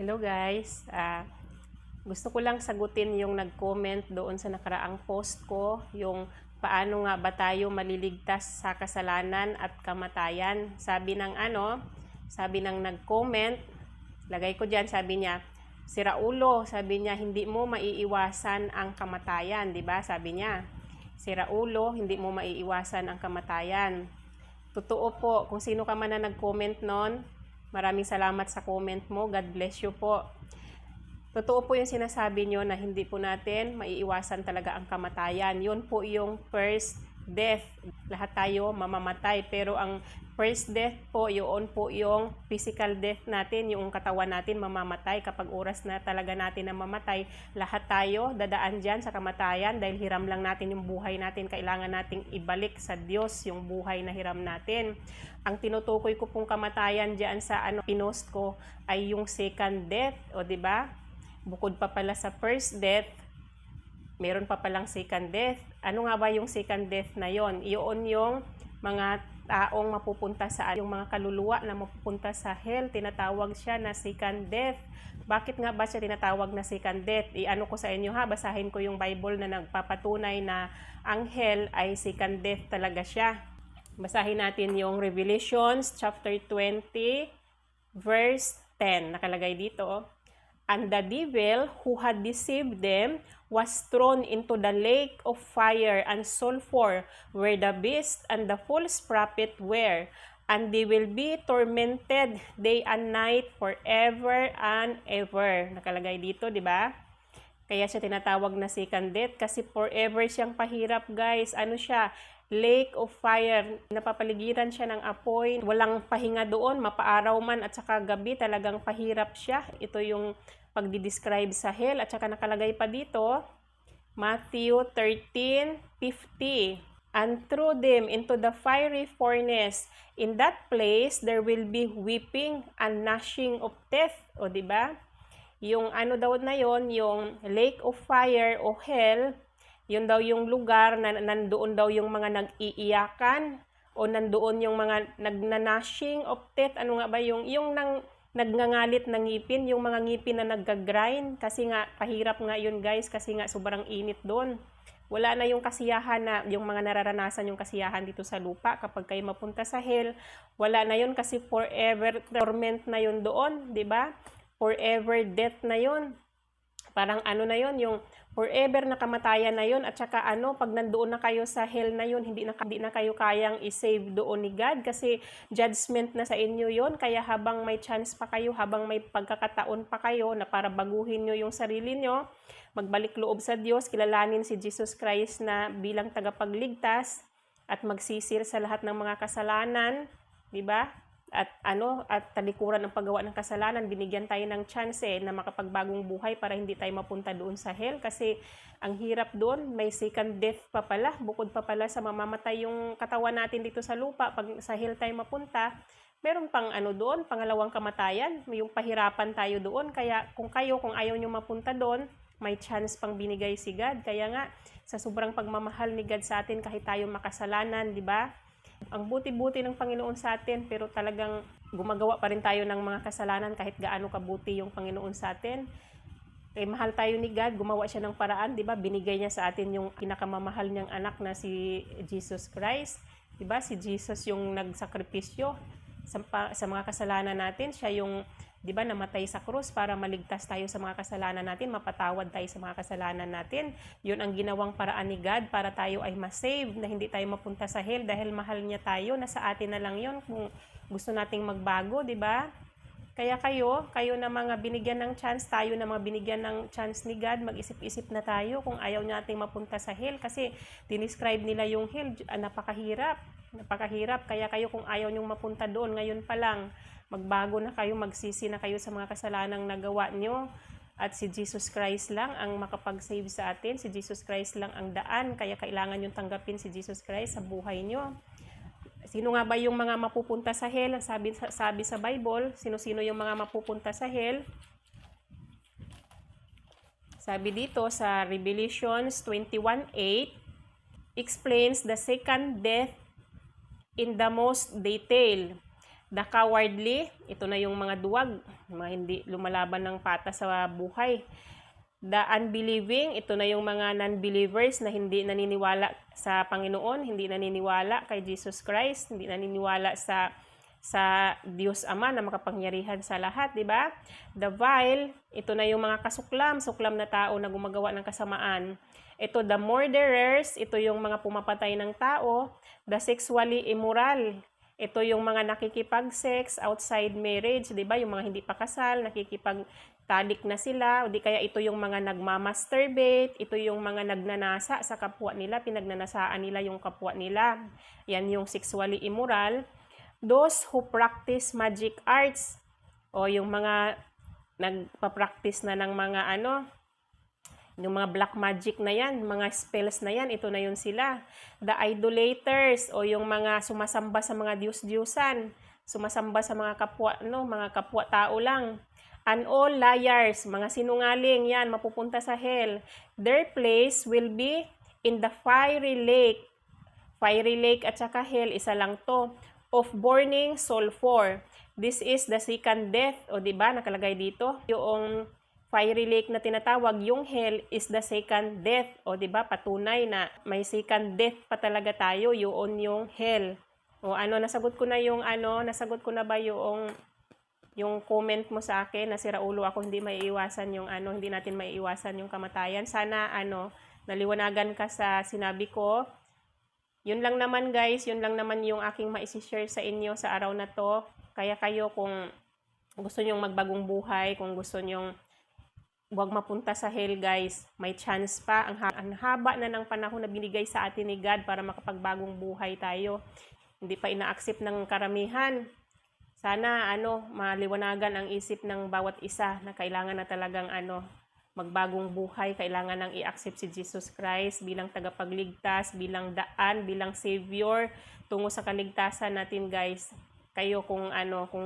Hello guys, gusto ko lang sagutin yung nag-comment doon sa nakaraang post ko, yung paano nga ba tayo maliligtas sa kasalanan at kamatayan. Sabi ng nag-comment, lagay ko dyan, sabi niya, si Raulo, sabi niya, hindi mo maiiwasan ang kamatayan, di ba? Sabi niya, si Raulo, hindi mo maiiwasan ang kamatayan. Totoo po, kung sino ka man na nag-comment nun, maraming salamat sa comment mo. God bless you po. Totoo po yung sinasabi nyo na hindi po natin maiiwasan talaga ang kamatayan. Yun po yung first death. Lahat tayo mamamatay. Pero ang first death po, yun po yung physical death natin. Yung katawan natin mamamatay. Kapag oras na talaga natin na mamatay, lahat tayo dadaan dyan sa kamatayan dahil hiram lang natin yung buhay natin. Kailangan nating ibalik sa Diyos yung buhay na hiram natin. Ang tinutukoy ko pong kamatayan dyan sa pinost ko ay yung second death. O diba? Bukod pa pala sa first death, meron pa palang second death. Ano nga ba yung second death na yon? Iyon yung mga taong mapupunta sa yung mga kaluluwa na mapupunta sa hell, tinatawag siya na second death. Bakit nga ba siya tinatawag na second death? Iano ko sa inyo ha, basahin ko yung Bible na nagpapatunay na ang hell ay second death talaga siya. Basahin natin yung Revelations chapter 20 verse 10. Nakalagay dito. And the devil who had deceived them was thrown into the lake of fire and sulfur, where the beast and the false prophet were, and they will be tormented day and night forever and ever. Nakalagay dito, di ba? Kaya siya tinatawag na second death kasi forever siyang pahirap, guys. Ano siya? Lake of fire. Napapaligiran siya ng apoy. Walang pahinga doon, mapaaraw man at saka gabi, talagang pahirap siya. Ito yung pagdi-describe sa hell. At saka nakalagay pa dito, Matthew 13:50. And throw them into the fiery furnace. In that place, there will be weeping and gnashing of teeth. O, diba? Yung ano daw na yon, yung lake of fire o hell, yun daw yung lugar na nandoon daw yung mga nag-iiyakan o nandoon yung mga nagnanashing of teeth. Ano nga ba yung nagngangalit ng ngipin, yung mga ngipin na nagga-grind kasi nga pahirap nga yun, guys, kasi nga sobrang init doon. Wala na yung kasiyahan na yung mga nararanasan yung kasiyahan dito sa lupa kapag kayo mapunta sa hell. Wala na yun kasi forever torment na yun doon, 'di ba? Forever death na yun. Parang ano na yun, yung forever na kamatayan na yun. At saka pag nandoon na kayo sa hell na yun, hindi na kayo kayang i-save doon ni God kasi judgment na sa inyo yun. Kaya habang may chance pa kayo, habang may pagkakataon pa kayo na para baguhin nyo yung sarili nyo, magbalik loob sa Diyos, kilalanin si Jesus Christ na bilang tagapagligtas at magsisir sa lahat ng mga kasalanan, di ba? At talikuran ng paggawa ng kasalanan, binigyan tayo ng chance na makapagbagong buhay para hindi tayo mapunta doon sa hell kasi ang hirap doon, may second death pa pala, bukod pa pala sa mamamatay yung katawan natin dito sa lupa, pag sa hell tayo mapunta, meron pang doon, pangalawang kamatayan, yung pahirapan tayo doon. Kaya kung ayaw nyo mapunta doon, may chance pang binigay si God. Kaya nga, sa sobrang pagmamahal ni God sa atin, kahit tayo makasalanan, di ba? Ang buti-buti ng Panginoon sa atin, pero talagang gumagawa pa rin tayo ng mga kasalanan kahit gaano kabuti yung Panginoon sa atin. Kaya mahal tayo ni God, gumawa siya ng paraan, 'di ba? Binigay niya sa atin yung pinakamamahal niyang anak na si Jesus Christ, 'di ba? Si Jesus yung nagsakripisyo sa mga kasalanan natin. Siya yung 'di ba namatay sa krus para maligtas tayo sa mga kasalanan natin, mapatawad tayo sa mga kasalanan natin. 'Yun ang ginawang paraan ni God para tayo ay ma-save, na hindi tayo mapunta sa hell dahil mahal niya tayo. Nasa atin na lang 'yun kung gusto nating magbago, 'di ba? Kaya kayo na mga binigyan ng chance, tayo na mga binigyan ng chance ni God, mag-isip-isip na tayo kung ayaw nating mapunta sa hell kasi dinescribe nila yung hell, napakahirap. Napakahirap. Kaya kayo kung ayaw nyong mapunta doon, ngayon pa lang, magbago na kayo, magsisi na kayo sa mga kasalanang nagawa nyo. At si Jesus Christ lang ang makapag-save sa atin. Si Jesus Christ lang ang daan. Kaya kailangan yung tanggapin si Jesus Christ sa buhay nyo. Sino nga ba yung mga mapupunta sa hell? Sabi sa Bible, sino-sino yung mga mapupunta sa hell? Sabi dito sa Revelations 21:8, explains the second death in the most detail. The cowardly, ito na yung mga duwag, mga hindi lumalaban ng patas sa buhay. The unbelieving, ito na yung mga non-believers na hindi naniniwala sa Panginoon, hindi naniniwala kay Jesus Christ, hindi naniniwala sa Diyos Ama na makapangyarihan sa lahat, di ba? The vile, ito na yung mga suklam na tao na gumagawa ng kasamaan. Ito, the murderers, ito yung mga pumapatay ng tao. The sexually immoral, ito yung mga nakikipag-sex outside marriage, di ba? Yung mga hindi pa kasal, nakikipagtalik na sila, o di kaya ito yung mga nagmamasturbate, ito yung mga nagnanasa sa kapwa nila, pinagnanasaan nila yung kapwa nila. Yan yung sexually immoral. Those who practice magic arts, o yung mga nagpa-practice na ng mga yung mga black magic na yan, mga spells na yan, ito na yun sila. The idolaters, o yung mga sumasamba sa mga Diyos-Diyusan, sumasamba sa mga kapwa, mga kapwa-tao lang. And all liars, mga sinungaling, yan, mapupunta sa hell. Their place will be in the fiery lake. Fiery lake at saka hell, isa lang to. Of burning sulfur. This is the second death. O diba, nakalagay dito. Yung fiery lake na tinatawag, yung hell is the second death. O diba, patunay na may second death pa talaga tayo, yun yung hell. O nasagot ko na yung nasagot ko na ba yung comment mo sa akin na si Raulo ako, hindi maiiwasan yung hindi natin maiiwasan yung kamatayan. Sana naliwanagan ka sa sinabi ko. Yun lang naman guys, yun lang naman yung aking maisi-share sa inyo sa araw na to. Kaya kayo kung gusto nyong magbagong buhay, kung gusto nyong huwag mapunta sa hell guys, may chance pa. Ang haba na ng panahon na binigay sa atin ni God para makapagbagong buhay tayo. Hindi pa ina-accept ng karamihan. Sana maliwanagan ang isip ng bawat isa na kailangan na talagang magbagong buhay, kailangan nang i-accept si Jesus Christ bilang tagapagligtas, bilang daan, bilang savior tungo sa kaligtasan natin guys. Kayo kung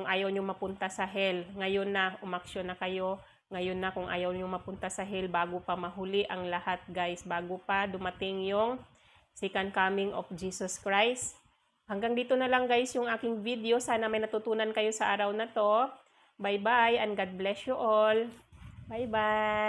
ayaw nyo mapunta sa hell, ngayon na umaksyon na kayo. Ngayon na kung ayaw nyo mapunta sa hell bago pa mahuli ang lahat guys, bago pa dumating yung second coming of Jesus Christ. Hanggang dito na lang guys yung aking video. Sana may natutunan kayo sa araw na to. Bye-bye and God bless you all. Bye-bye.